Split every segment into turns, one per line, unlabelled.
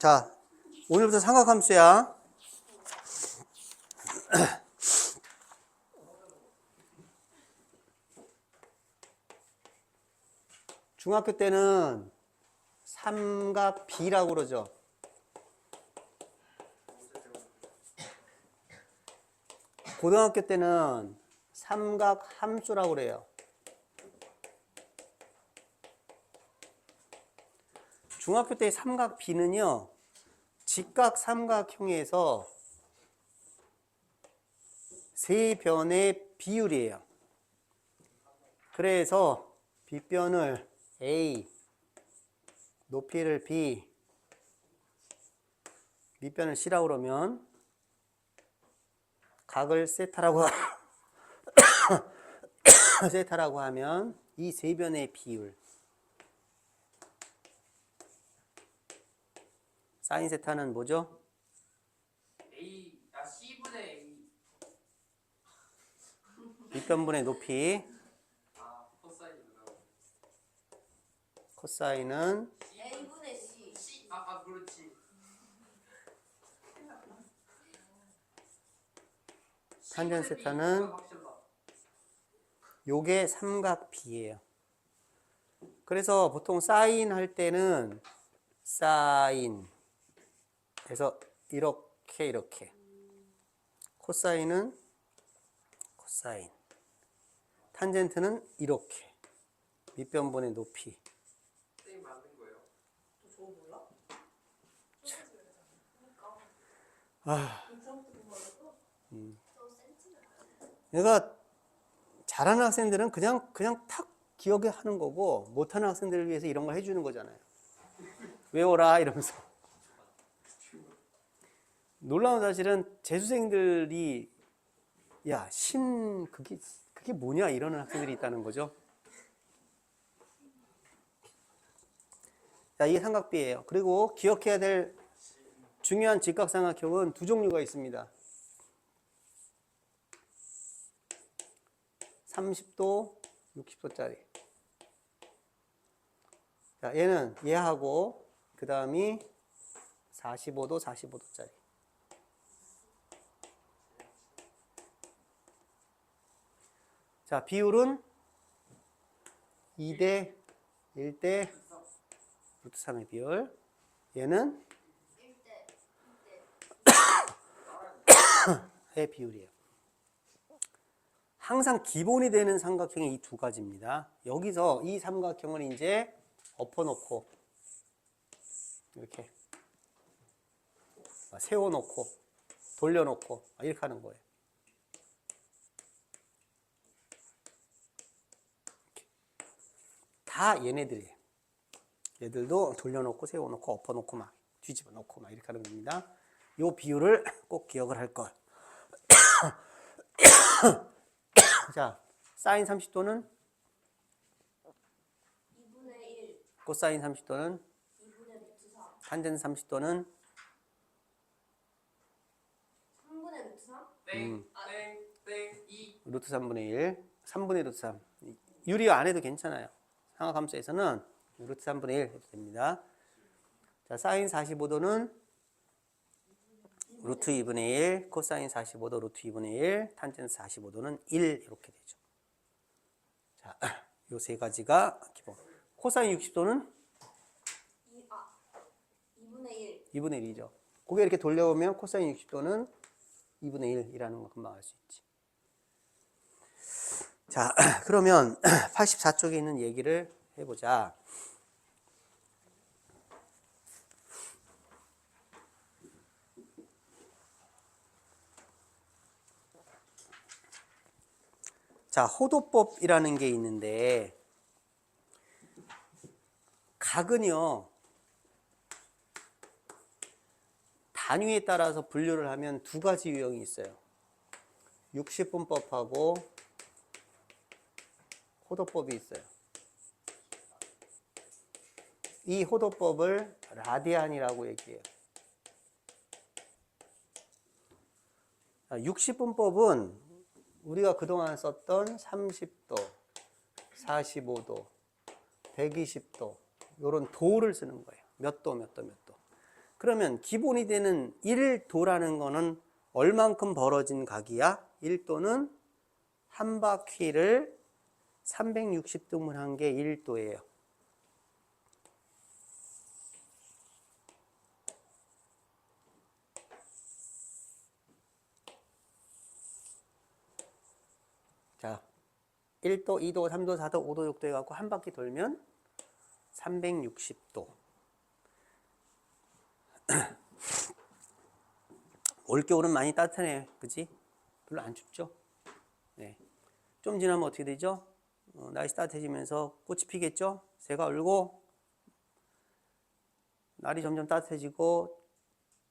자, 오늘부터 삼각함수야. 중학교 때는 삼각 B라고 그러죠. 고등학교 때는 삼각 함수라고 그래요. 중학교 때의 삼각 B는요, 직각 삼각형에서 세 변의 비율이에요. 그래서 빗변을 A, 높이를 B, 밑변을 C라고 그러면 각을 세타라고 세타라고 하면 이 세 변의 비율, 사인 세타는 뭐죠?
C분의 A.
밑변분의 높이,
코사인이구나.
코사인은
A분의 C.
그렇지.
탄젠 세타는 요게 삼각 B예요. 그래서 보통 사인 할 때는 사인 해서 이렇게 코사인은 코사인, 탄젠트는 이렇게 밑변분의 높이.
쌤 만든 거예요?
저 몰라?
그러니까 잘하는 학생들은 그냥 탁 기억에 하는 거고, 못하는 학생들을 위해서 이런 걸 해주는 거잖아요. 외워라 이러면서. 놀라운 사실은 재수생들이 야, 그게 뭐냐 이러는 학생들이 있다는 거죠. 자, 이게 삼각비예요. 그리고 기억해야 될 중요한 직각삼각형은 두 종류가 있습니다. 30도, 60도짜리. 자, 얘하고 그 다음이 45도, 45도짜리. 자, 비율은 2대 1대 루트 3의 비율. 얘는 1의 비율이에요. 항상 기본이 되는 삼각형이 이 두 가지입니다. 여기서 이 삼각형을 이제 엎어놓고 이렇게 세워놓고 돌려놓고 이렇게 하는 거예요. 이렇게. 다 얘네들이에요. 얘들도 돌려놓고 세워놓고 엎어놓고 막 뒤집어놓고 막 이렇게 하는 겁니다. 이 비율을 꼭 기억을 할 걸. 자, 사인 30도는
2분의 1.
코사인 30도는
2분의 루트 3.
탄젠 30도는
3분의 루트 3?
땡, 2.
루트 3분의 1, 3분의 루트 3. 유리 안 해도 괜찮아요. 삼각함수에서는 루트 3분의 1 해도 됩니다. 자, 사인 45도는 루트 2분의 1, 코사인 45도 루트 2분의 1, 탄젠스 45도는 1 이렇게 되죠. 자, 요 세 가지가 기본. 코사인 60도는
2분의 1.
2분의 1이죠. 고개 이렇게 돌려보면 코사인 60도는 2분의 1이라는 거 금방 알 수 있지. 자, 그러면 84쪽에 있는 얘기를 해보자. 자, 호도법이라는 게 있는데, 각은요, 단위에 따라서 분류를 하면 두 가지 유형이 있어요. 60분법하고 호도법이 있어요. 이 호도법을 라디안이라고 얘기해요. 60분법은 우리가 그동안 썼던 30도, 45도, 120도 이런 도를 쓰는 거예요. 몇 도, 몇 도, 몇 도. 그러면 기본이 되는 1도라는 거는 얼만큼 벌어진 각이야? 1도는 한 바퀴를 360등분한 게 1도예요. 자, 1도, 2도, 3도, 4도, 5도, 6도 해갖고 한 바퀴 돌면 360도. 올겨울은 많이 따뜻하네, 그지? 별로 안 춥죠? 네. 좀 지나면 어떻게 되죠? 날씨 따뜻해지면서 꽃이 피겠죠? 새가 울고 날이 점점 따뜻해지고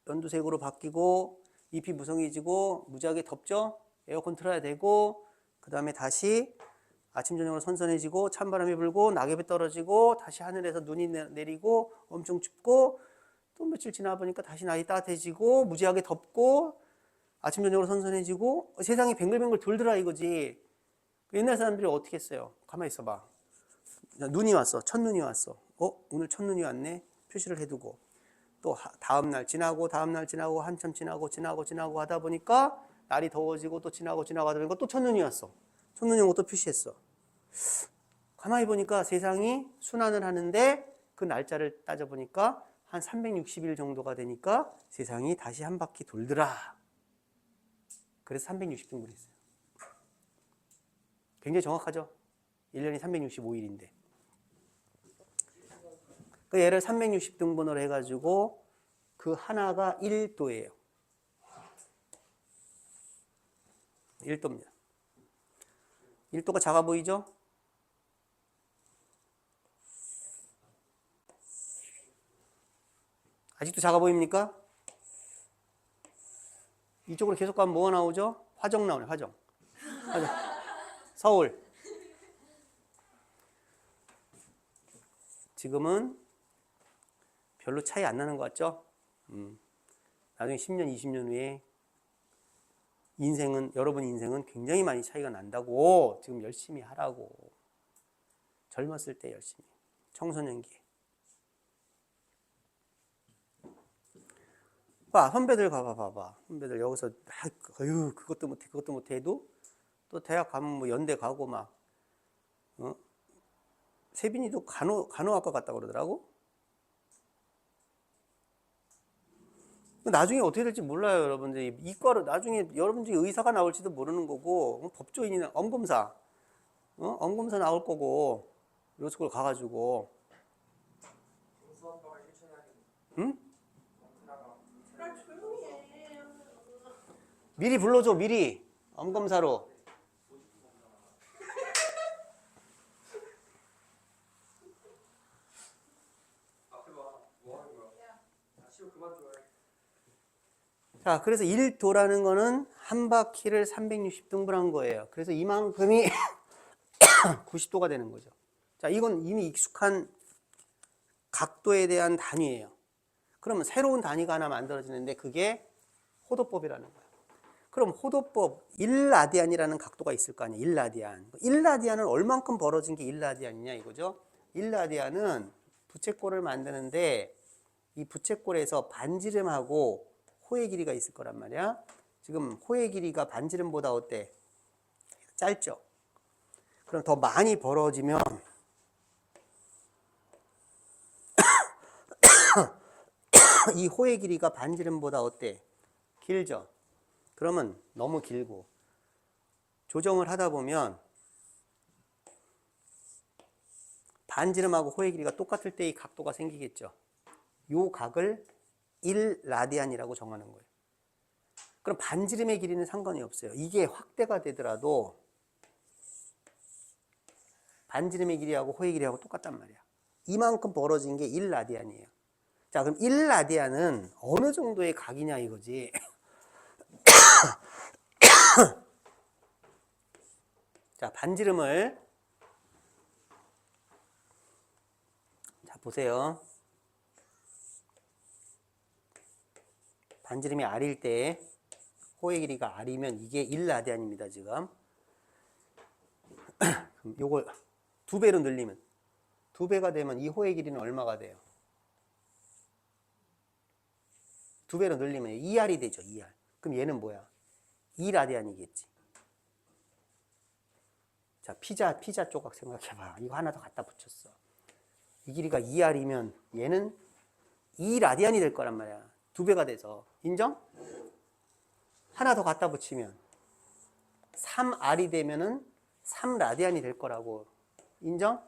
연두색으로 바뀌고 잎이 무성해지고 무지하게 덥죠? 에어컨 틀어야 되고 그 다음에 다시 아침 저녁으로 선선해지고 찬바람이 불고 낙엽이 떨어지고 다시 하늘에서 눈이 내리고 엄청 춥고 또 며칠 지나 보니까 다시 날이 따뜻해지고 무지하게 덥고 아침 저녁으로 선선해지고 세상이 뱅글뱅글 돌더라 이거지. 옛날 사람들이 어떻게 했어요? 가만히 있어봐. 눈이 왔어. 첫눈이 왔어. 오늘 첫눈이 왔네. 표시를 해두고 또 다음날 지나고 다음날 지나고 한참 지나고 하다 보니까 날이 더워지고 또 지나고 하다 보니까 또 첫눈이 왔어. 첫눈이 온 것도 표시했어. 가만히 보니까 세상이 순환을 하는데 그 날짜를 따져보니까 한 360일 정도가 되니까 세상이 다시 한 바퀴 돌더라. 그래서 360등분 했어요. 굉장히 정확하죠? 1년이 365일인데. 그 얘를 360등분으로 해가지고 그 하나가 1도예요. 1도입니다. 1도가 작아 보이죠? 아직도 작아 보입니까? 이쪽으로 계속 가면 뭐가 나오죠? 화정 나오네, 화정. 서울. 지금은 별로 차이 안 나는 것 같죠? 나중에 10년, 20년 후에 여러분 인생은 굉장히 많이 차이가 난다고 지금 열심히 하라고. 젊었을 때 열심히. 청소년기에. 봐, 선배들 봐봐. 선배들 여기서 그것도 못해 해도 또 대학 가면 뭐 연대 가고 막 세빈이도 간호학과 갔다 그러더라고. 나중에 어떻게 될지 몰라요, 여러분들. 이과로 나중에 여러분들이 의사가 나올지도 모르는 거고 법조인이나 엄검사, 엄검사 나올 거고 로스쿨 가가지고, 응? 미리 불러줘, 미리 엄검사로. 자, 그래서 1도라는 거는 한 바퀴를 360등분한 거예요. 그래서 이만큼이 90도가 되는 거죠. 자, 이건 이미 익숙한 각도에 대한 단위예요. 그러면 새로운 단위가 하나 만들어지는데 그게 호도법이라는 거예요. 그럼 호도법 1라디안이라는 각도가 있을 거 아니에요. 1라디안. 1라디안은 얼만큼 벌어진 게 1라디안이냐 이거죠. 1라디안은 부채꼴을 만드는데 이 부채꼴에서 반지름하고 호의 길이가 있을 거란 말이야. 지금 호의 길이가 반지름보다 어때? 짧죠? 그럼 더 많이 벌어지면 이 호의 길이가 반지름보다 어때? 길죠? 그러면 너무 길고 조정을 하다 보면 반지름하고 호의 길이가 똑같을 때 이 각도가 생기겠죠. 이 각을 1라디안이라고 정하는 거예요. 그럼 반지름의 길이는 상관이 없어요. 이게 확대가 되더라도 반지름의 길이하고 호의 길이하고 똑같단 말이야. 이만큼 벌어진 게 1라디안이에요. 자, 그럼 1라디안은 어느 정도의 각이냐 이거지. 자, 반지름을 자 보세요. 반지름이 R일 때 호의 길이가 R이면 이게 1라디안입니다. 지금 그럼 요걸 2배로 늘리면 2배가 되면 이 호의 길이는 얼마가 돼요? 2배로 늘리면 2R이 되죠. 2R. 그럼 얘는 뭐야? 2라디안이겠지. 자, 피자 조각 생각해봐. 이거 하나 더 갖다 붙였어. 이 길이가 2R이면 얘는 2라디안이 될 거란 말이야. 2배가 돼서. 인정? 하나 더 갖다 붙이면 3R이 되면은 3라디안이 될 거라고. 인정?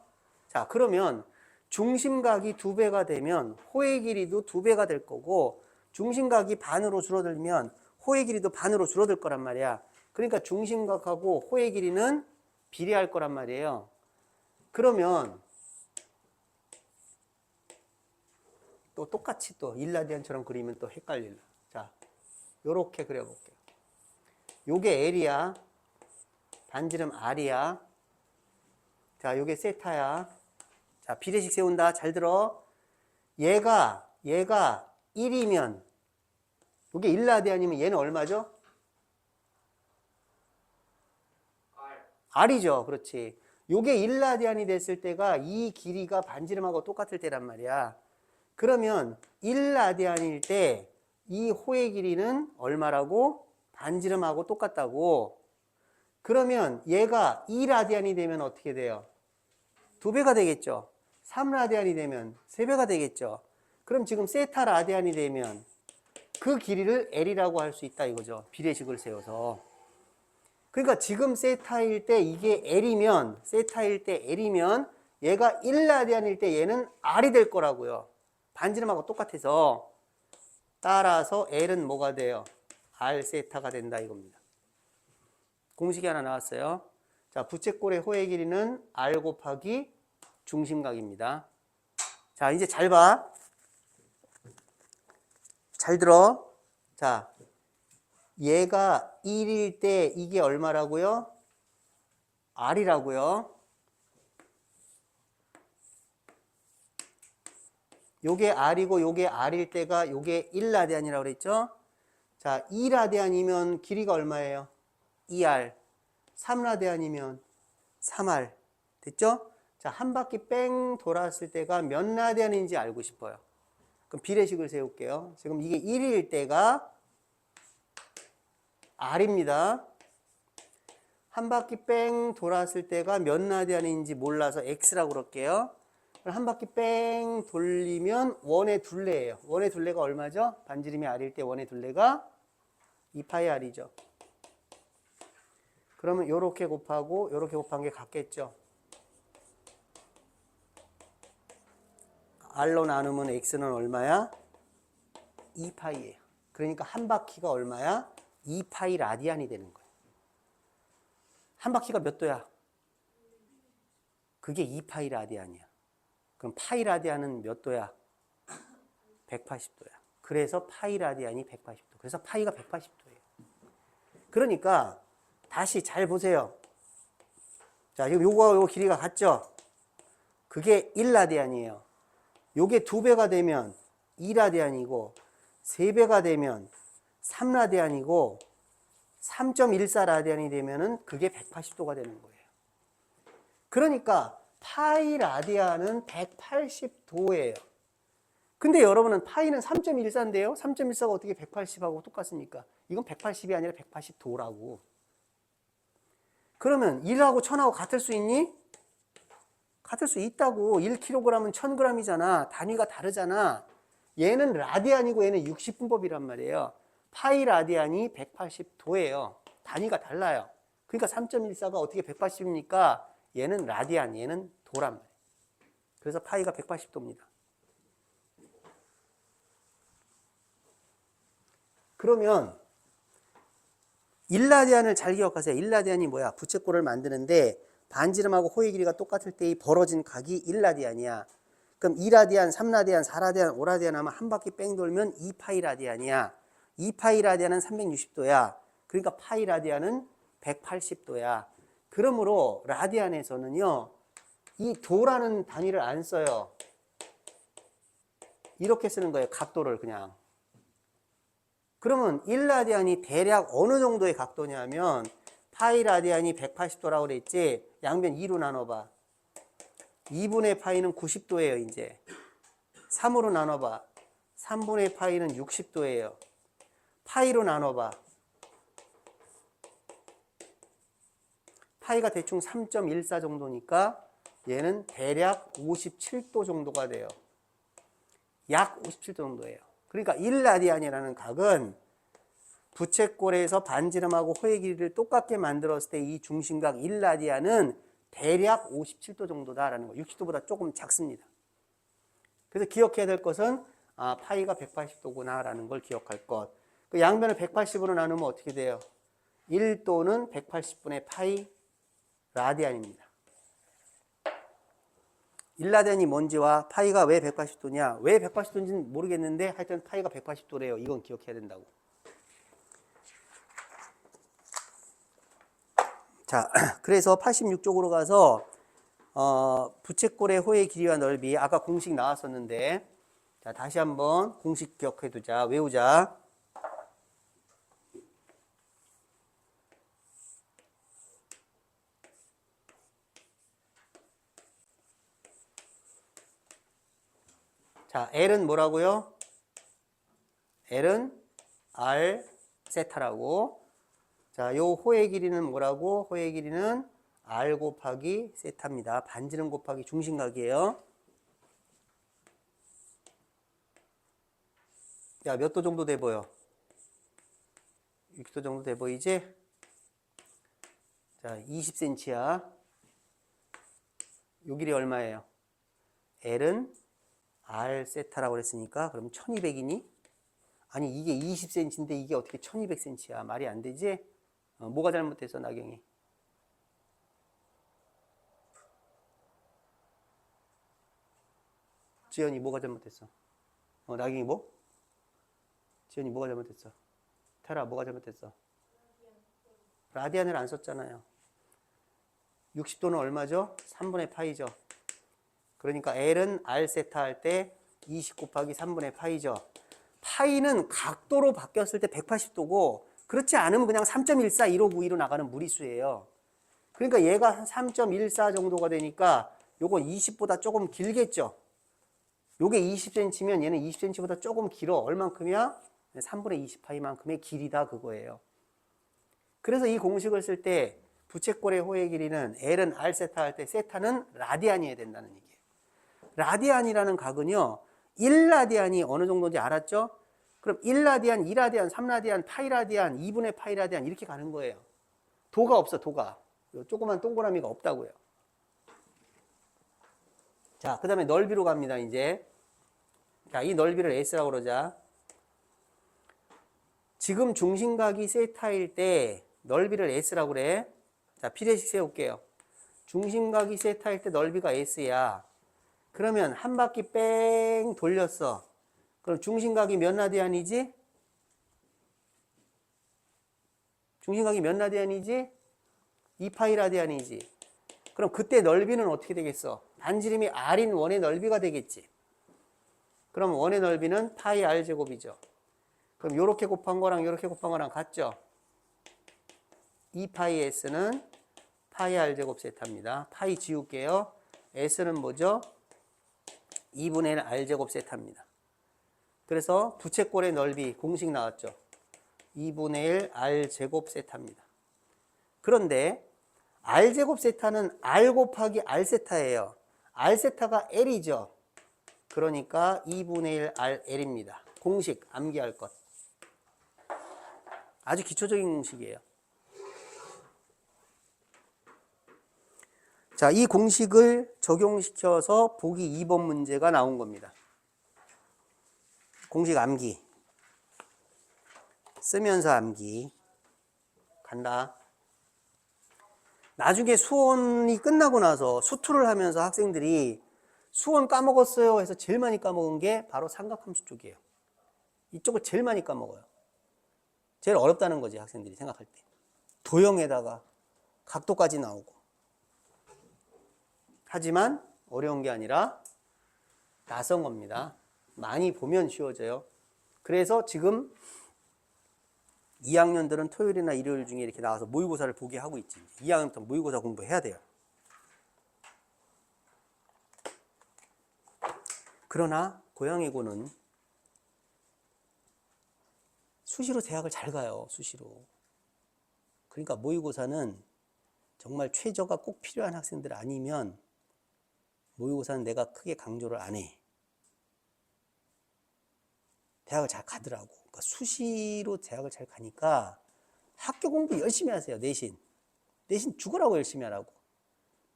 자, 그러면 중심각이 2배가 되면 호의 길이도 2배가 될 거고, 중심각이 반으로 줄어들면 호의 길이도 반으로 줄어들 거란 말이야. 그러니까 중심각하고 호의 길이는 비례할 거란 말이에요. 그러면 또 똑같이 또 1라디안처럼 그리면 또 헷갈릴라. 자, 요렇게 그려볼게요. 요게 L이야. 반지름 R이야. 자, 요게 세타야. 자, 비례식 세운다. 잘 들어. 얘가 1이면 요게 1라디안이면 얘는 얼마죠? R이죠. 그렇지. 요게 1라디안이 됐을 때가 이 길이가 반지름하고 똑같을 때란 말이야. 그러면 1라디안일 때 이 호의 길이는 얼마라고? 반지름하고 똑같다고. 그러면 얘가 2라디안이 되면 어떻게 돼요? 2배가 되겠죠. 3라디안이 되면 3배가 되겠죠. 그럼 지금 세타 라디안이 되면 그 길이를 L이라고 할 수 있다 이거죠. 비례식을 세워서. 그러니까 지금 세타일 때 이게 L이면, 세타일 때 L이면 얘가 1라디안일 때 얘는 R이 될 거라고요. 반지름하고 똑같아서. 따라서 L은 뭐가 돼요? R 세타가 된다 이겁니다. 공식이 하나 나왔어요. 자, 부채꼴의 호의 길이는 R 곱하기 중심각입니다. 자, 이제 잘 봐. 잘 들어. 자, 얘가 1일 때 이게 얼마라고요? R이라고요. 요게 R이고 요게 R일 때가 요게 1라디안이라고 그랬죠? 자, 2라디안이면 길이가 얼마예요? 2R. 3라디안이면 3R. 됐죠? 자, 한 바퀴 뺑 돌았을 때가 몇 라디안인지 알고 싶어요. 그럼 비례식을 세울게요. 지금 이게 1일 때가 R입니다. 한 바퀴 뺑 돌았을 때가 몇 라디안인지 몰라서 X라고 그럴게요. 한 바퀴 뺑 돌리면 원의 둘레예요. 원의 둘레가 얼마죠? 반지름이 R일 때 원의 둘레가 2파이 R이죠. 그러면 요렇게 곱하고 요렇게 곱한 게 같겠죠. R로 나누면 X는 얼마야? 2파이예요. 그러니까 한 바퀴가 얼마야? 2파이 라디안이 되는 거예요. 한 바퀴가 몇 도야? 그게 2파이 라디안이야. 그럼 파이 라디안은 몇 도야? 180도야. 그래서 파이 라디안이 180도. 그래서 파이가 180도예요. 그러니까 다시 잘 보세요. 자, 지금 요거 길이가 같죠? 그게 1라디안이에요. 요게 2배가 되면 2라디안이고 3배가 되면 3라디안이고 3.14라디안이 되면은 그게 180도가 되는 거예요. 그러니까 파이 라디안은 180도예요. 근데 여러분은 파이는 3.14인데요. 3.14가 어떻게 180하고 똑같습니까? 이건 180이 아니라 180도라고. 그러면 1하고 1000하고 같을 수 있니? 같을 수 있다고. 1kg은 1000g이잖아. 단위가 다르잖아. 얘는 라디안이고 얘는 60분법이란 말이에요. 파이 라디안이 180도예요. 단위가 달라요. 그러니까 3.14가 어떻게 180입니까? 얘는 라디안, 얘는 도란 말이에요. 그래서 파이가 180도입니다. 그러면 1라디안을 잘 기억하세요. 1라디안이 뭐야? 부채꼴을 만드는데 반지름하고 호의 길이가 똑같을 때 이 벌어진 각이 1라디안이야. 그럼 2라디안, 3라디안, 4라디안, 5라디안 하면 한 바퀴 뺑 돌면 2파이 라디안이야. 2파이 라디안은 360도야. 그러니까 파이 라디안은 180도야. 그러므로 라디안에서는요, 이 도라는 단위를 안 써요. 이렇게 쓰는 거예요. 각도를 그냥. 그러면 1라디안이 대략 어느 정도의 각도냐면 파이 라디안이 180도라고 그랬지. 양변 2로 나눠봐. 2분의 파이는 90도예요. 이제 3으로 나눠봐. 3분의 파이는 60도예요. 파이로 나눠봐. 파이가 대충 3.14 정도니까 얘는 대략 57도 정도가 돼요. 약 57도 정도예요. 그러니까 1라디안이라는 각은 부채꼴에서 반지름하고 호의 길이를 똑같게 만들었을 때 이 중심각 1라디안은 대략 57도 정도다라는 거예요. 60도보다 조금 작습니다. 그래서 기억해야 될 것은 파이가 180도구나 라는 걸 기억할 것. 그 양변을 180으로 나누면 어떻게 돼요? 1도는 180분의 파이 라디안입니다. 1라디안이 뭔지와 파이가 왜 180도냐? 왜 180도인지는 모르겠는데 하여튼 파이가 180도래요. 이건 기억해야 된다고. 자, 그래서 86쪽으로 가서 부채꼴의 호의 길이와 넓이 아까 공식 나왔었는데 자, 다시 한번 공식 기억해 두자. 외우자. 자, L은 뭐라고요? L은 R 세타라고. 자, 요 호의 길이는 뭐라고? 호의 길이는 R 곱하기 세타입니다. 반지름 곱하기 중심각이에요. 야, 몇 도 정도 돼 보여? 6도 정도 돼 보이지? 자, 20cm야. 요 길이 얼마예요? L은 R 세타라고 그랬으니까 그럼 1200이니? 아니 이게 20cm인데 이게 어떻게 1200cm야? 말이 안 되지? 뭐가 잘못됐어 나경이? 지연이 뭐가 잘못됐어? 나경이 뭐? 지연이 뭐가 잘못됐어? 테라 뭐가 잘못됐어? 라디안을 안 썼잖아요. 60도는 얼마죠? 3분의 파이죠. 그러니까 L은 R 세타 할 때 20 곱하기 3분의 파이죠. 파이는 각도로 바뀌었을 때 180도고 그렇지 않으면 그냥 3.14, 1592로 나가는 무리수예요. 그러니까 얘가 한 3.14 정도가 되니까 요건 20보다 조금 길겠죠. 요게 20cm면 얘는 20cm보다 조금 길어. 얼만큼이야? 3분의 20파이만큼의 길이다 그거예요. 그래서 이 공식을 쓸 때 부채꼴의 호의 길이는 L은 R 세타 할 때 세타는 라디안이어야 된다는 얘기예요. 라디안이라는 각은요. 1라디안이 어느 정도인지 알았죠? 그럼 1라디안, 2라디안, 3라디안, 파이라디안, 2분의 파이라디안 이렇게 가는 거예요. 도가 없어, 도가. 조그만 동그라미가 없다고요. 자, 그 다음에 넓이로 갑니다, 이제. 자, 이 넓이를 S라고 그러자. 지금 중심각이 세타일 때 넓이를 S라고 그래. 자, 비례식 세울게요. 중심각이 세타일 때 넓이가 S야. 그러면 한 바퀴 뺑 돌렸어. 그럼 중심각이 몇 라디안이지? 중심각이 몇 라디안이지? 2파이 라디안이지. 그럼 그때 넓이는 어떻게 되겠어? 반지름이 R인 원의 넓이가 되겠지. 그럼 원의 넓이는 파이 R 제곱이죠. 그럼 요렇게 곱한 거랑 요렇게 곱한 거랑 같죠? 2파이 S는 파이 R 제곱 세타입니다. 파이 지울게요. S는 뭐죠? 2분의 1 R 제곱 세타입니다. 그래서 부채꼴의 넓이 공식 나왔죠. 2분의 1 R 제곱 세타입니다. 그런데 R 제곱 세타는 R 곱하기 R 세타예요. R 세타가 L이죠. 그러니까 2분의 1 RL입니다. 공식 암기할 것. 아주 기초적인 공식이에요. 자, 이 공식을 적용시켜서 보기 2번 문제가 나온 겁니다. 공식 암기. 쓰면서 암기. 간다. 나중에 수원이 끝나고 나서 수투를 하면서 학생들이 수원 까먹었어요 해서 제일 많이 까먹은 게 바로 삼각함수 쪽이에요. 이쪽을 제일 많이 까먹어요. 제일 어렵다는 거지 학생들이 생각할 때. 도형에다가 각도까지 나오고. 하지만 어려운 게 아니라 낯선 겁니다. 많이 보면 쉬워져요. 그래서 지금 2학년들은 토요일이나 일요일 중에 이렇게 나와서 모의고사를 보게 하고 있지. 2학년부터 모의고사 공부해야 돼요. 그러나 고양이고는 수시로 대학을 잘 가요. 수시로. 그러니까 모의고사는 정말 최저가 꼭 필요한 학생들 아니면 모의고사는 내가 크게 강조를 안 해. 대학을 잘 가더라고. 그러니까 수시로 대학을 잘 가니까 학교 공부 열심히 하세요. 내신 죽으라고 열심히 하라고.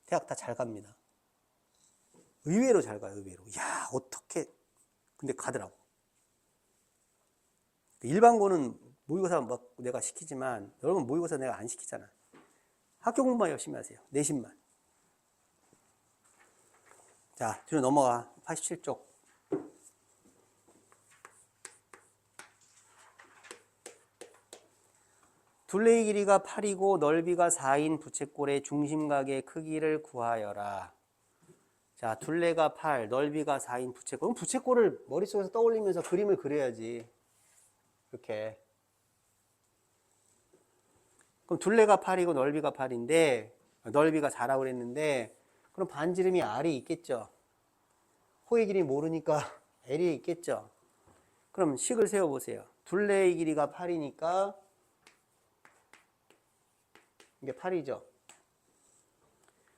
대학 다 잘 갑니다. 의외로 잘 가요. 의외로. 야, 어떻게. 근데 가더라고. 일반고는 모의고사 막 내가 시키지만 여러분 모의고사 내가 안 시키잖아. 학교 공부만 열심히 하세요. 내신만. 자, 뒤로 넘어가. 87쪽. 둘레의 길이가 8이고 넓이가 4인 부채꼴의 중심각의 크기를 구하여라. 자, 둘레가 8, 넓이가 4인 부채꼴. 그럼 부채꼴을 머릿속에서 떠올리면서 그림을 그려야지. 이렇게. 그럼 둘레가 8이고 넓이가 8인데 넓이가 4라고 그랬는데 그럼 반지름이 R이 있겠죠. 호의 길이 모르니까 L이 있겠죠. 그럼 식을 세워보세요. 둘레의 길이가 8이니까 이게 8이죠.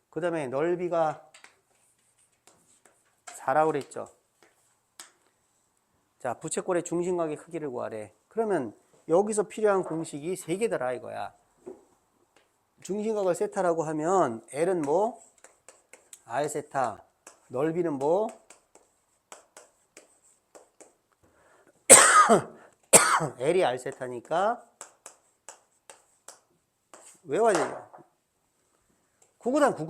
그 다음에 넓이가 4라고 그랬죠. 자, 부채꼴의 중심각의 크기를 구하래. 그러면 여기서 필요한 공식이 3개더라 이거야. 중심각을 세타라고 하면 L은 뭐? R 세타. 넓이는 뭐? L이 R 세타니까 외워야 돼요. 구구단.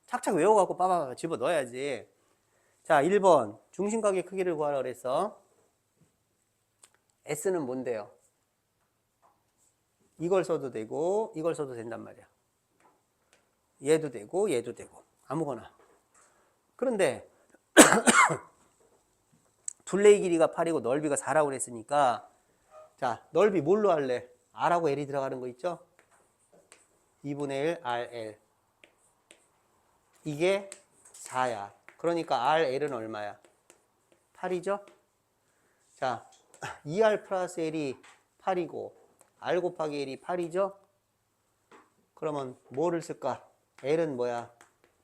착착 외워갖고 빠바바 집어 넣어야지. 자, 1번. 중심각의 크기를 구하라 그랬어. S는 뭔데요? 이걸 써도 되고, 이걸 써도 된단 말이야. 얘도 되고, 얘도 되고. 아무거나. 그런데, 둘레의 길이가 8이고 넓이가 4라고 그랬으니까, 자, 넓이 뭘로 할래? R하고 L이 들어가는 거 있죠? 2분의 1 RL. 이게 4야. 그러니까 RL은 얼마야? 8이죠? 자, 2R 플러스 L이 8이고 R 곱하기 L이 8이죠? 그러면 뭐를 쓸까? L은 뭐야?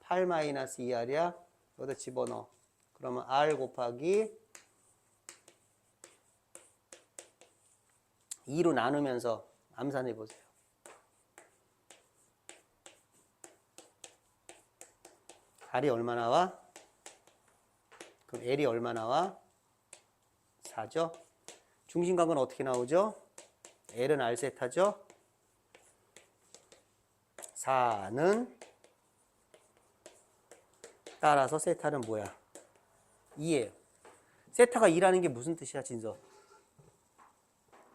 8 마이너스 2R이야? 여기다 집어넣어. 그러면 R 곱하기 2로 나누면서 암산해 보세요. R이 얼마 나와? 그럼 L이 얼마 나와? 4죠? 중심각은 어떻게 나오죠? L은 R 세타죠? 4는 따라서 세타는 뭐야? 2예요. 세타가 2라는 게 무슨 뜻이야, 진서?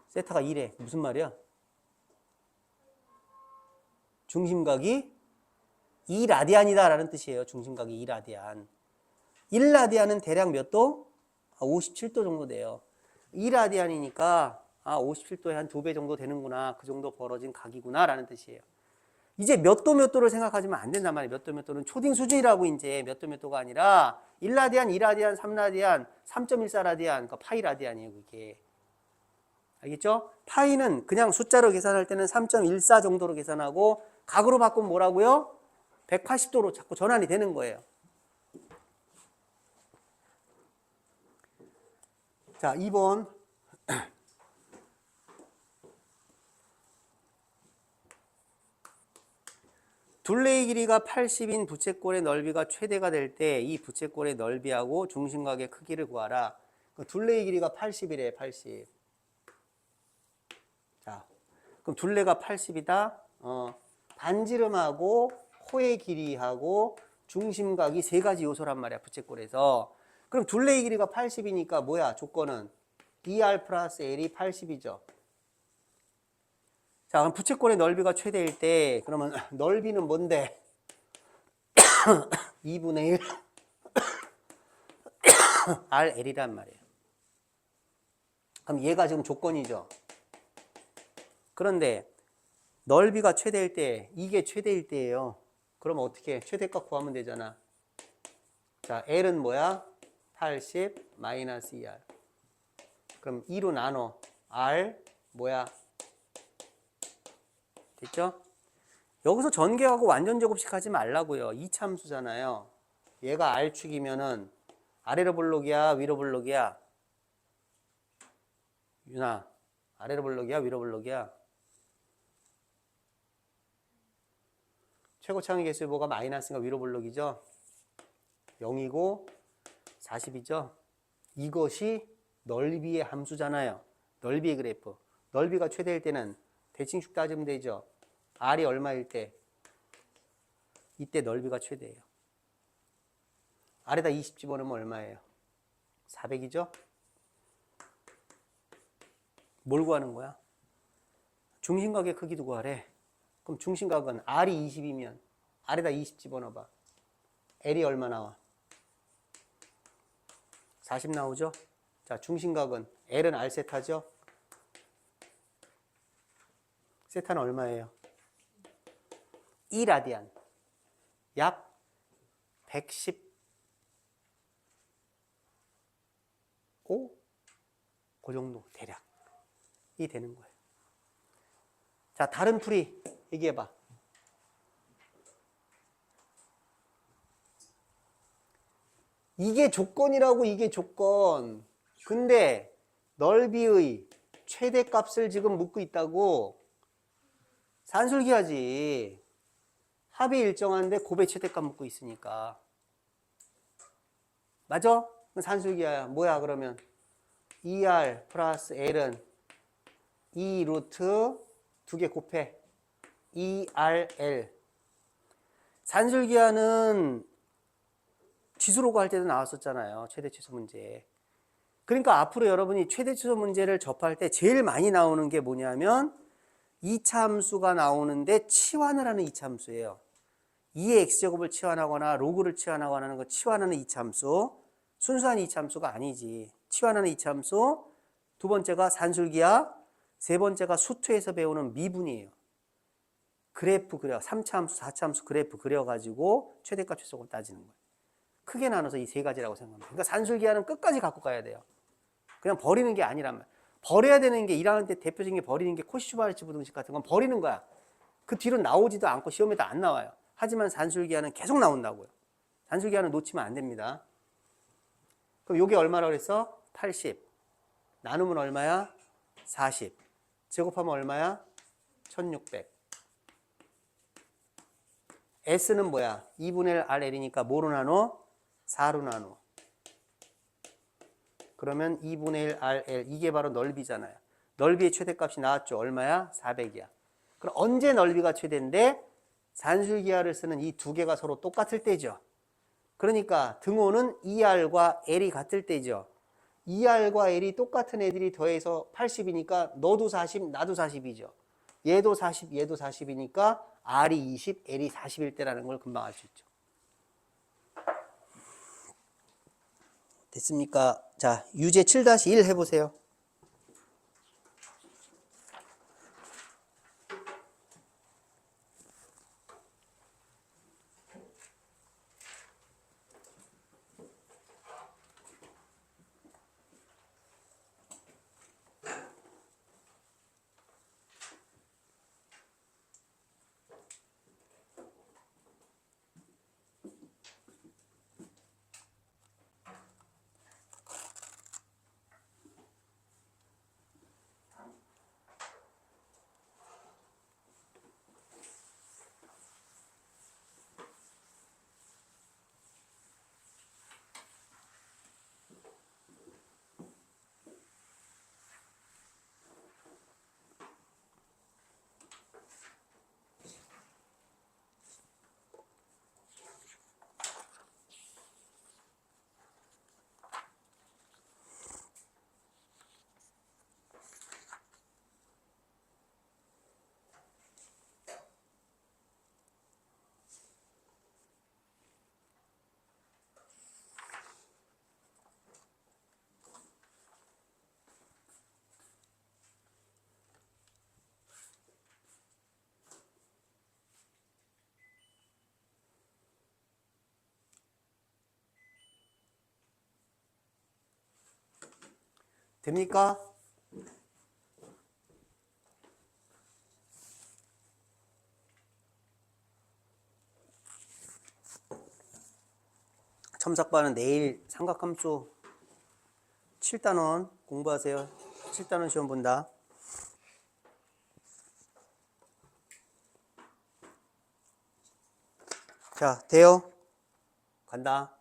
세타가 2래. 무슨 말이야? 중심각이 2라디안이다 라는 뜻이에요. 중심각이 2라디안. 1라디안은 대략 몇 도? 57도 정도 돼요. 2라디안이니까 57도에 한 2배 정도 되는구나. 그 정도 벌어진 각이구나 라는 뜻이에요. 이제 몇 도를 생각하지만 안 된단 말이에요. 몇 도는 초딩 수준이라고 이제 몇 도가 아니라 1라디안, 2라디안, 3라디안, 3.14라디안, 그러니까 파이라디안이에요. 그게. 알겠죠? 파이는 그냥 숫자로 계산할 때는 3.14 정도로 계산하고 각으로 바꾸면 뭐라고요? 180도로 자꾸 전환이 되는 거예요. 자, 2번. 둘레의 길이가 80인 부채꼴의 넓이가 최대가 될 때 이 부채꼴의 넓이하고 중심각의 크기를 구하라. 둘레의 길이가 80이래, 80. 자, 그럼 둘레가 80이다. 반지름하고 호의 길이하고 중심각이 3가지 요소란 말이야, 부채꼴에서. 그럼 둘레의 길이가 80이니까 뭐야, 조건은? 2R 플러스 L이 80이죠. 자, 그럼 부채꼴의 넓이가 최대일 때, 그러면 넓이는 뭔데? 2분의 1 RL이란 말이에요. 그럼 얘가 지금 조건이죠. 그런데 넓이가 최대일 때, 이게 최대일 때예요. 그러면 어떻게? 최대값 구하면 되잖아. 자, L은 뭐야? 80 마이너스 2R. 그럼 2로 나눠. R 뭐야? 됐죠? 여기서 전개하고 완전 제곱식 하지 말라고요. 이참수잖아요. 얘가 R축이면은 아래로 볼록이야, 위로 볼록이야? 윤아, 아래로 볼록이야, 위로 볼록이야? 최고차항의 개수의 마이너스가 위로 볼록이죠? 0이고 40이죠? 이것이 넓이의 함수잖아요. 넓이의 그래프. 넓이가 최대일 때는 대칭축 따지면 되죠. R이 얼마일 때? 이때 넓이가 최대예요. R에다 20 집어넣으면 얼마예요? 400이죠? 뭘 구하는 거야? 중심각의 크기도 구하래. 그럼 중심각은 R이 20이면 R에다 20 집어넣어봐. L이 얼마 나와? 40 나오죠? 자, 중심각은 L은 R 세타죠? 세타는 얼마예요? 2라디안. 약 115? 그 정도 대략이 되는 거예요. 자, 다른 풀이 얘기해봐. 이게 조건이라고, 이게 조건. 근데 넓이의 최대값을 지금 묻고 있다고. 산술기하지. 합이 일정한데 곱의 최대값 묻고 있으니까. 맞아? 산술기하야. 뭐야 그러면? 2R 플러스 L은 2 루트 2개 곱해. 2RL. 산술기하는 지수로 구할 때도 나왔었잖아요. 최대 최소 문제. 그러니까 앞으로 여러분이 최대 최소 문제를 접할 때 제일 많이 나오는 게 뭐냐면 2차 함수가 나오는데 치환을 하는 2차 함수예요. 2의 x제곱을 치환하거나 로그를 치환하거나 하는 거 치환하는 2차 함수. 순수한 2차 함수가 아니지. 치환하는 2차 함수. 두 번째가 산술기하. 세 번째가 수투에서 배우는 미분이에요. 그래프 그려. 3차 함수, 4차 함수 그래프 그려가지고 최대값 최소값을 따지는 거예요. 크게 나눠서 이 세 가지라고 생각합니다. 그러니까 산술기하는 끝까지 갖고 가야 돼요. 그냥 버리는 게 아니란 말. 버려야 되는 게 1학년 때 대표적인 게 버리는 게 코시슈바르츠 부등식 같은 건 버리는 거야. 그 뒤로 나오지도 않고 시험에도 안 나와요. 하지만 산술기하는 계속 나온다고요. 산술기하는 놓치면 안 됩니다. 그럼 요게 얼마라고 그랬어? 80. 나누면 얼마야? 40. 제곱하면 얼마야? 1600. S는 뭐야? 2분의 1 RL이니까 뭐로 나눠? 4로 나눠. 그러면 2분의 1 RL. 이게 바로 넓이잖아요. 넓이의 최대값이 나왔죠. 얼마야? 400이야. 그럼 언제 넓이가 최대인데? 산술기하를 쓰는 이 두 개가 서로 똑같을 때죠. 그러니까 등호는 2R과 L이 같을 때죠. 2R과 L이 똑같은 애들이 더해서 80이니까 너도 40, 나도 40이죠. 얘도 40, 얘도 40이니까 R이 20, L이 40일 때라는 걸 금방 알 수 있죠. 됐습니까? 자, 유제 7-1 해보세요. 됩니까? 첨삭반은 내일 삼각함수 7단원 공부하세요. 7단원 시험 본다. 자, 돼요? 간다.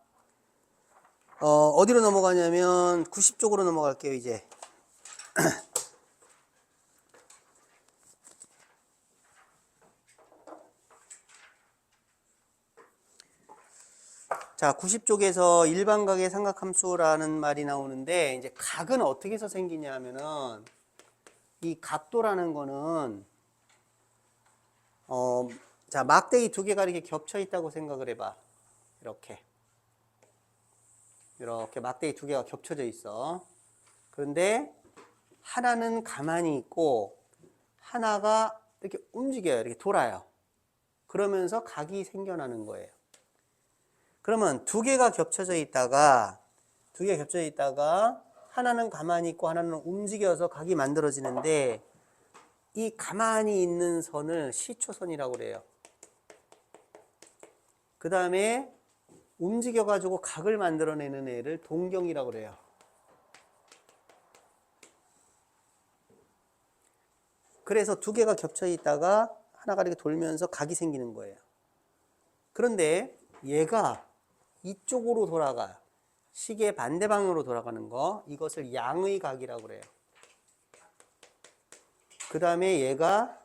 어디로 넘어가냐면 90쪽으로 넘어갈게요, 이제. 자, 90쪽에서 일반각의 삼각함수라는 말이 나오는데, 이제 각은 어떻게 해서 생기냐 하면은, 이 각도라는 거는, 자, 막대기 두 개가 이렇게 겹쳐 있다고 생각을 해봐. 이렇게 막대기 두 개가 겹쳐져 있어. 그런데 하나는 가만히 있고 하나가 이렇게 움직여요. 이렇게 돌아요. 그러면서 각이 생겨나는 거예요. 그러면 두 개가 겹쳐져 있다가 하나는 가만히 있고 하나는 움직여서 각이 만들어지는데, 이 가만히 있는 선을 시초선이라고 그래요. 그 다음에 움직여가지고 각을 만들어내는 애를 동경이라고 그래요. 그래서 두 개가 겹쳐 있다가 하나가 이렇게 돌면서 각이 생기는 거예요. 그런데 얘가 이쪽으로 돌아가, 시계 반대 방향으로 돌아가는 거, 이것을 양의 각이라고 그래요. 그 다음에 얘가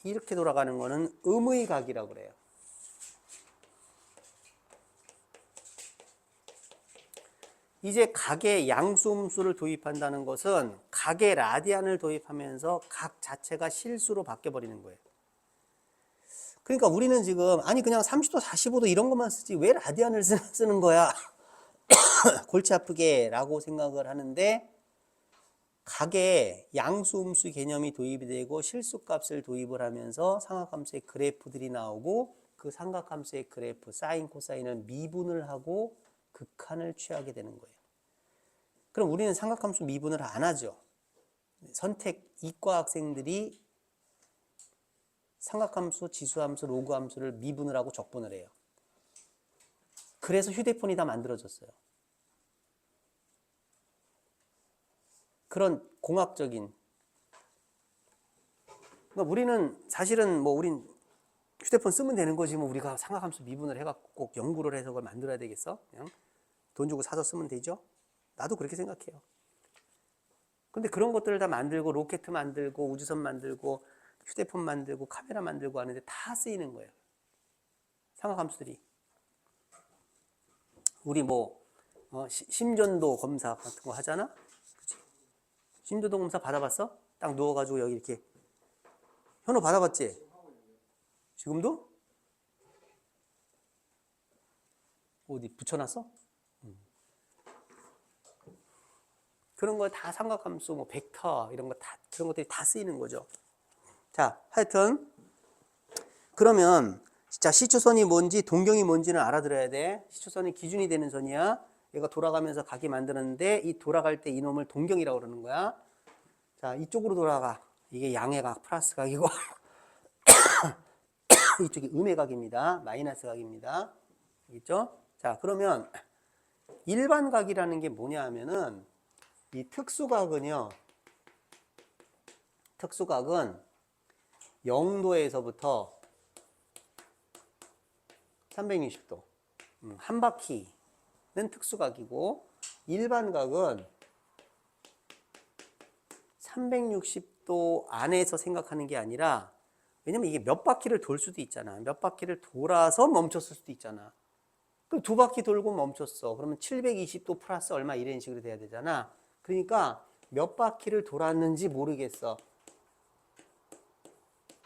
이렇게 돌아가는 거는 음의 각이라고 그래요. 이제 각의 양수 음수를 도입한다는 것은 각의 라디안을 도입하면서 각 자체가 실수로 바뀌어버리는 거예요. 그러니까 우리는 지금 아니 그냥 30도 45도 이런 것만 쓰지 왜 라디안을 쓰는 거야 골치 아프게 라고 생각을 하는데, 각의 양수 음수 개념이 도입이 되고 실수값을 도입을 하면서 삼각함수의 그래프들이 나오고, 그 삼각함수의 그래프 사인 코사인은 미분을 하고 극한을 취하게 되는 거예요. 그럼 우리는 삼각함수 미분을 안 하죠. 선택 이과 학생들이 삼각함수, 지수함수, 로그함수를 미분을 하고 적분을 해요. 그래서 휴대폰이 다 만들어졌어요. 그런 공학적인. 그러니까 우리는 사실은 뭐 우린 휴대폰 쓰면 되는 거지 뭐 우리가 삼각함수 미분을 해갖고 꼭 연구를 해서 그걸 만들어야 되겠어? 그냥 돈 주고 사서 쓰면 되죠? 나도 그렇게 생각해요. 근데 그런 것들을 다 만들고 로켓 만들고 우주선 만들고 휴대폰 만들고 카메라 만들고 하는데 다 쓰이는 거예요. 삼각함수들이. 우리 뭐 심전도 검사 같은 거 하잖아? 그치? 심전도 검사 받아봤어? 딱 누워가지고 여기 이렇게. 현우 받아봤지? 지금도? 어디 붙여놨어? 그런 거 다 삼각함수, 뭐 벡터 이런 거 다 그런 것들이 다 쓰이는 거죠. 자, 하여튼 그러면 자 시초선이 뭔지 동경이 뭔지는 알아들어야 돼. 시초선이 기준이 되는 선이야. 얘가 돌아가면서 각이 만드는데 이 돌아갈 때 이놈을 동경이라고 그러는 거야. 자, 이쪽으로 돌아가. 이게 양의 각 플러스 각이고 이쪽이 음의 각입니다. 마이너스 각입니다. 알겠죠? 자, 그러면 일반 각이라는 게 뭐냐 하면은 이 특수각은요. 특수각은 0도에서부터 360도 한 바퀴는 특수각이고, 일반 각은 360도 안에서 생각하는 게 아니라, 왜냐면 이게 몇 바퀴를 돌 수도 있잖아. 몇 바퀴를 돌아서 멈췄을 수도 있잖아. 그럼 두 바퀴 돌고 멈췄어. 그러면 720도 플러스 얼마 이런 식으로 돼야 되잖아. 그러니까 몇 바퀴를 돌았는지 모르겠어.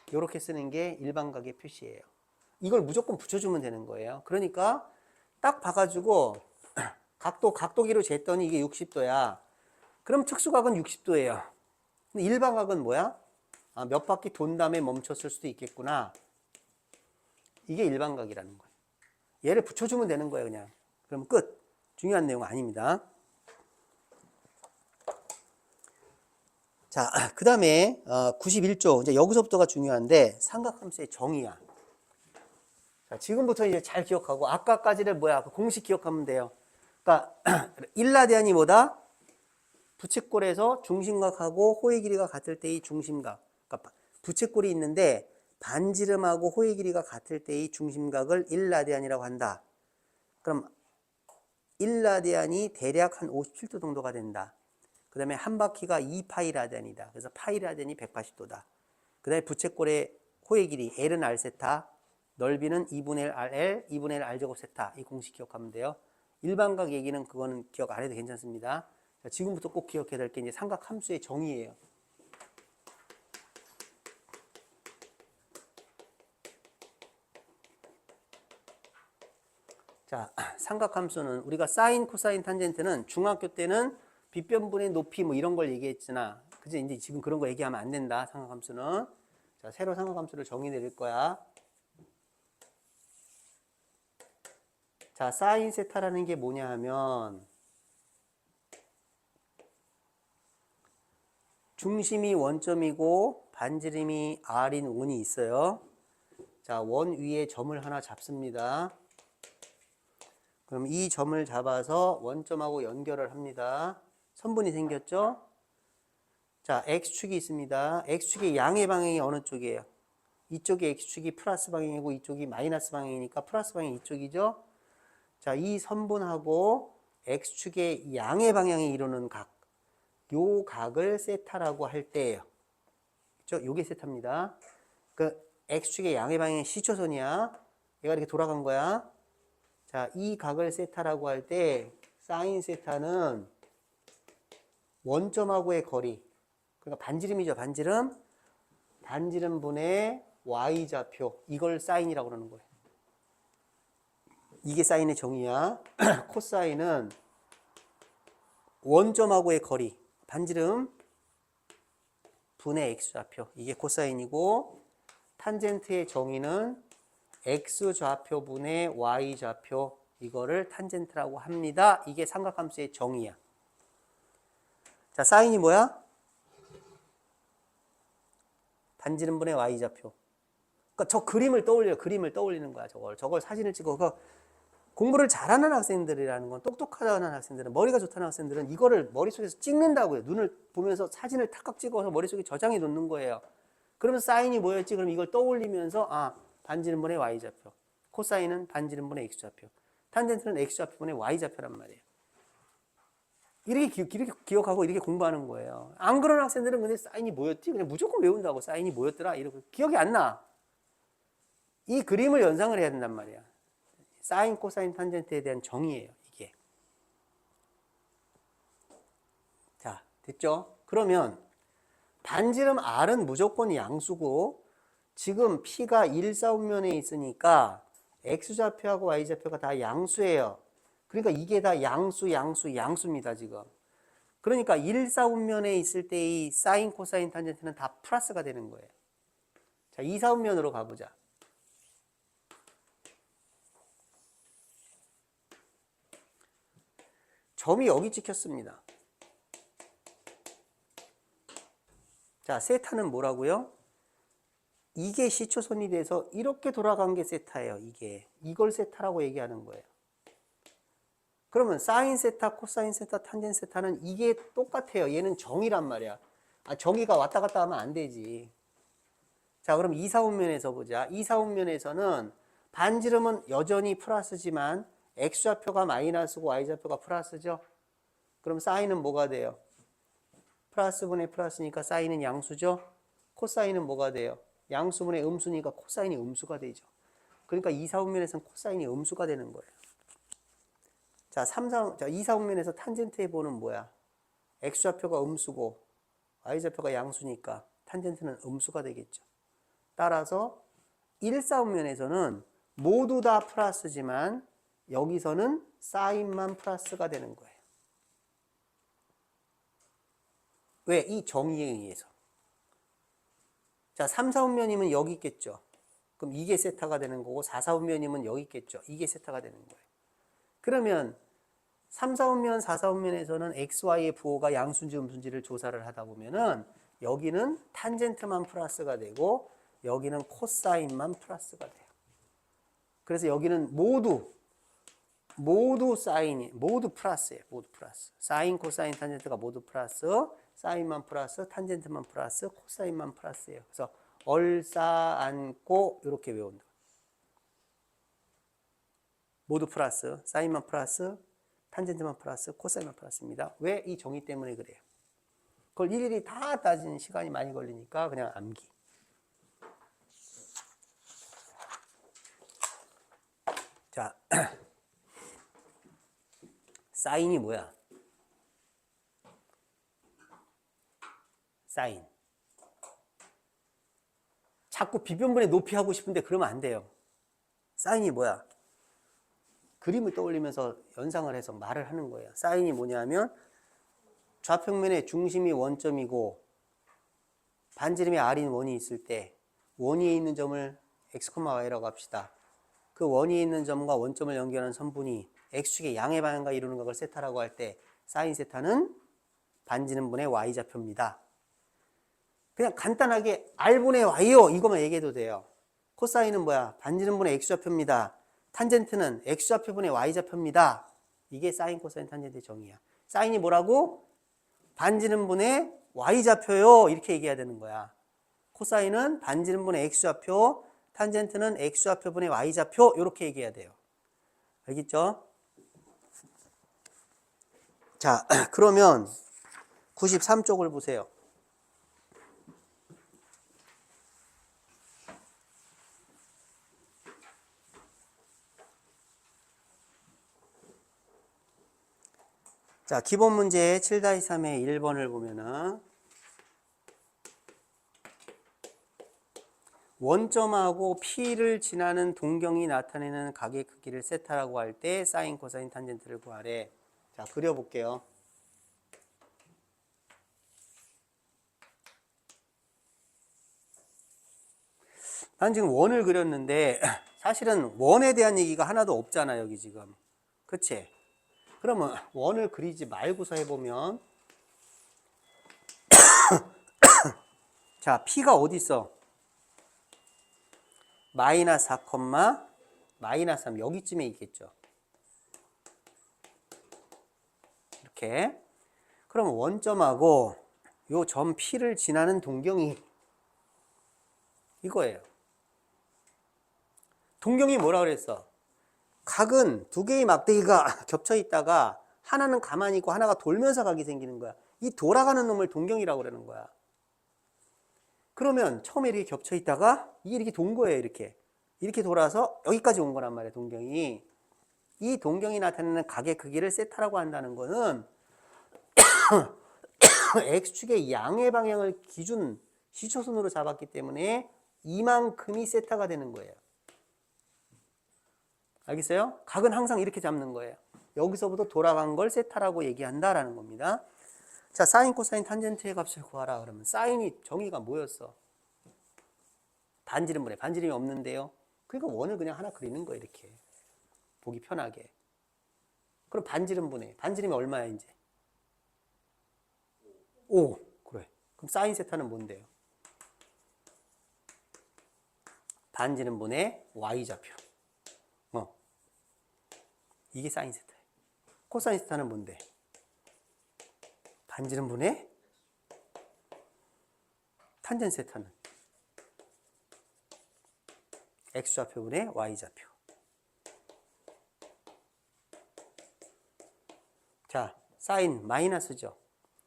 이렇게 쓰는 게 일반각의 표시예요. 이걸 무조건 붙여주면 되는 거예요. 그러니까 딱 봐가지고 각도기로 쟀더니 이게 60도야. 그럼 특수각은 60도예요. 근데 일반각은 뭐야? 아, 몇 바퀴 돈 다음에 멈췄을 수도 있겠구나. 이게 일반각이라는 거예요. 얘를 붙여주면 되는 거예요, 그냥. 그럼 끝. 중요한 내용 아닙니다. 자, 그 다음에 91조. 이제 여기서부터가 중요한데 삼각함수의 정의야. 자, 지금부터 이제 잘 기억하고 아까까지를 뭐야? 그 공식 기억하면 돼요. 그러니까 일라디안이 뭐다? 부채꼴에서 중심각하고 호의 길이가 같을 때의 중심각. 그러니까 부채꼴이 있는데 반지름하고 호의 길이가 같을 때의 중심각을 일라디안이라고 한다. 그럼 일라디안이 대략 한 57도 정도가 된다. 그 다음에 한 바퀴가 2파이 라디안이다. 그래서 파이 라디안이 180도다. 그 다음에 부채꼴의 호의 길이 L은 R 세타, 넓이는 2분의 1 RL, 2분의 1 R제곱 세타. 이 공식 기억하면 돼요. 일반각 얘기는 그거는 기억 안 해도 괜찮습니다. 자, 지금부터 꼭 기억해야 될 게 이제 삼각함수의 정의예요. 자, 삼각함수는 우리가 사인, 코사인, 탄젠트는 중학교 때는 빗변분의 높이 뭐 이런 걸 얘기했잖아. 그지? 이제 지금 그런 거 얘기하면 안 된다. 삼각함수는. 자, 새로 삼각함수를 정의 내릴 거야. 자, 사인 세타라는 게 뭐냐 하면 중심이 원점이고 반지름이 R인 원이 있어요. 자, 원 위에 점을 하나 잡습니다. 그럼 이 점을 잡아서 원점하고 연결을 합니다. 선분이 생겼죠? 자, X축이 있습니다. X축의 양의 방향이 어느 쪽이에요? 이쪽이 X축이 플러스 방향이고 이쪽이 마이너스 방향이니까 플러스 방향이 이쪽이죠? 자, 이 선분하고 X축의 양의 방향이 이루는 각. 요 각을 세타라고 할 때예요. 그렇죠? 요게 세타입니다. 그 X축의 양의 방향이 시초선이야. 얘가 이렇게 돌아간 거야. 자, 이 각을 세타라고 할 때 사인 세타는 원점하고의 거리. 그러니까 반지름이죠. 반지름. 반지름분의 Y좌표. 이걸 사인이라고 그러는 거예요. 이게 사인의 정의야. 코사인은 원점하고의 거리. 반지름 분의 X좌표. 이게 코사인이고 탄젠트의 정의는 X좌표분의 Y좌표. 이거를 탄젠트라고 합니다. 이게 삼각함수의 정의야. 자, 사인이 뭐야? 반지름분의 Y좌표. 그러니까 저 그림을 떠올려요. 그림을 떠올리는 거야. 저걸 사진을 찍어. 공부를 잘하는 학생들이라는 건 똑똑하다는 학생들은 머리가 좋다는 학생들은 이거를 머릿속에서 찍는다고요. 눈을 보면서 사진을 탁탁 찍어서 머릿속에 저장해 놓는 거예요. 그러면 사인이 뭐였지? 그럼 이걸 떠올리면서 반지름분의 Y좌표. 코사인은 반지름분의 X좌표. 탄젠트는 X좌표분의 Y좌표란 말이에요. 이렇게 기억하고 이렇게 공부하는 거예요. 안 그런 학생들은 근데 사인이 뭐였지? 그냥 무조건 외운다고. 사인이 뭐였더라? 이러고 기억이 안 나. 이 그림을 연상을 해야 된단 말이야. 사인, 코사인, 탄젠트에 대한 정의예요, 이게. 자, 됐죠? 그러면 반지름 R은 무조건 양수고 지금 P가 1사분면에 있으니까 X좌표하고 Y좌표가 다 양수예요. 그러니까 이게 다 양수입니다, 지금. 그러니까 1사분면에 있을 때의 사인, 코사인, 탄젠트는 다 플러스가 되는 거예요. 자, 2사분면으로 가보자. 점이 여기 찍혔습니다. 자, 세타는 뭐라고요? 이게 시초선이 돼서 이렇게 돌아간 게 세타예요. 이걸 세타라고 얘기하는 거예요. 그러면 사인 세타, 코사인 세타, 탄젠 세타는 이게 똑같아요. 얘는 정의란 말이야. 정의가 왔다 갔다 하면 안 되지. 자, 그럼 이사분면에서 보자. 이사분면에서는 반지름은 여전히 플러스지만 X좌표가 마이너스고 Y좌표가 플러스죠. 그럼 사인은 뭐가 돼요? 플러스분의 플러스니까 사인은 양수죠. 코사인은 뭐가 돼요? 양수분의 음수니까 코사인이 음수가 되죠. 그러니까 이사분면에서는 코사인이 음수가 되는 거예요. 자, 이사분면에서 탄젠트의 보는 뭐야? X좌표가 음수고 Y좌표가 양수니까 탄젠트는 음수가 되겠죠. 따라서 1사분면에서는 모두 다 플러스지만 여기서는 사인만 플러스가 되는 거예요. 왜? 이 정의에 의해서. 자, 3사분면이면 여기 있겠죠. 그럼 이게 세타가 되는 거고 4사분면이면 여기 있겠죠. 이게 세타가 되는 거예요. 그러면 3사분면, 4사분면에서는 XY의 부호가 양수인지 음수인지를 조사를 하다 보면은 여기는 탄젠트만 플러스가 되고 여기는 코사인만 플러스가 돼요. 그래서 여기는 모두 사인이 모두 플러스예요. 모두 플러스. 사인, 코사인, 탄젠트가 모두 플러스, 사인만 플러스, 탄젠트만 플러스, 코사인만 플러스예요. 그래서 얼싸안고 이렇게 외운다. 모두 플러스, 사인만 플러스, 탄젠트만 플러스, 코사인만 플러스입니다. 왜? 이 정의 때문에 그래요. 그걸 일일이 다 따지는 시간이 많이 걸리니까 그냥 암기. 자, 사인이 뭐야? 사인. 자꾸 비변분의 높이 하고 싶은데 그러면 안 돼요. 사인이 뭐야? 그림을 떠올리면서 연상을 해서 말을 하는 거예요. 사인이 뭐냐면 좌평면의 중심이 원점이고 반지름이 r인 원이 있을 때 원위에 있는 점을 x, y라고 합시다. 그 원위에 있는 점과 원점을 연결하는 선분이 x축의 양의 방향과 이루는 각을 세타라고 할 때 사인 세타는 반지름분의 y좌표입니다. 그냥 간단하게 r분의 y요 이거만 얘기해도 돼요. 코사인은 뭐야? 반지름분의 x좌표입니다. 탄젠트는 x좌표분의 y좌표입니다. 이게 사인, 코사인, 탄젠트의 정의야. 사인이 뭐라고? 반지름분의 y좌표요 이렇게 얘기해야 되는 거야. 코사인은 반지름분의 x좌표, 탄젠트는 x좌표분의 y좌표 이렇게 얘기해야 돼요. 알겠죠? 자, 그러면 93쪽을 보세요. 자, 기본 문제 7-3의 1번을 보면은 원점하고 P를 지나는 동경이 나타내는 각의 크기를 세타라고 할 때 사인, 코사인, 탄젠트를 구하래. 자, 그려볼게요. 난 지금 원을 그렸는데 사실은 원에 대한 얘기가 하나도 없잖아 여기 지금. 그치? 그러면 원을 그리지 말고서 해보면 자, P가 어디 있어? 마이너스 4, 마이너스 3 여기쯤에 있겠죠. 이렇게. 그럼 원점하고 요 점 P를 지나는 동경이 이거예요. 동경이 뭐라 그랬어? 각은 두 개의 막대기가 겹쳐 있다가 하나는 가만히 있고 하나가 돌면서 각이 생기는 거야. 이 돌아가는 놈을 동경이라고 그러는 거야. 그러면 처음에 이렇게 겹쳐 있다가 이게 이렇게 돈 거예요. 이렇게 돌아서 여기까지 온 거란 말이에요. 동경이. 이 동경이 나타내는 각의 크기를 세타라고 한다는 거는 x축의 양의 방향을 기준 시초선으로 잡았기 때문에 이만큼이 세타가 되는 거예요. 알겠어요? 각은 항상 이렇게 잡는 거예요. 여기서부터 돌아간 걸 세타라고 얘기한다라는 겁니다. 자, 사인, 코사인, 탄젠트의 값을 구하라 그러면 사인이 정의가 뭐였어? 반지름분의 반지름이 없는데요. 그러니까 원을 그냥 하나 그리는 거예요. 이렇게 보기 편하게. 그럼 반지름분의 반지름이 얼마야 이제? 5. 그래. 그럼 사인 세타는 뭔데요? 반지름분의 y좌표. 이게 사인 세타예요. 코사인 세타는 뭔데? 반지름분의 탄젠 세타는 x좌표분의 y좌표. 자, 사인 마이너스죠.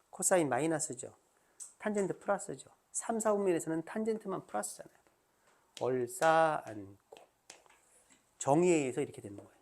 코사인 마이너스죠. 탄젠트 플러스죠. 3, 4분면에서는 탄젠트만 플러스잖아요. 얼싸안고 정의에 의해서 이렇게 되는 거예요.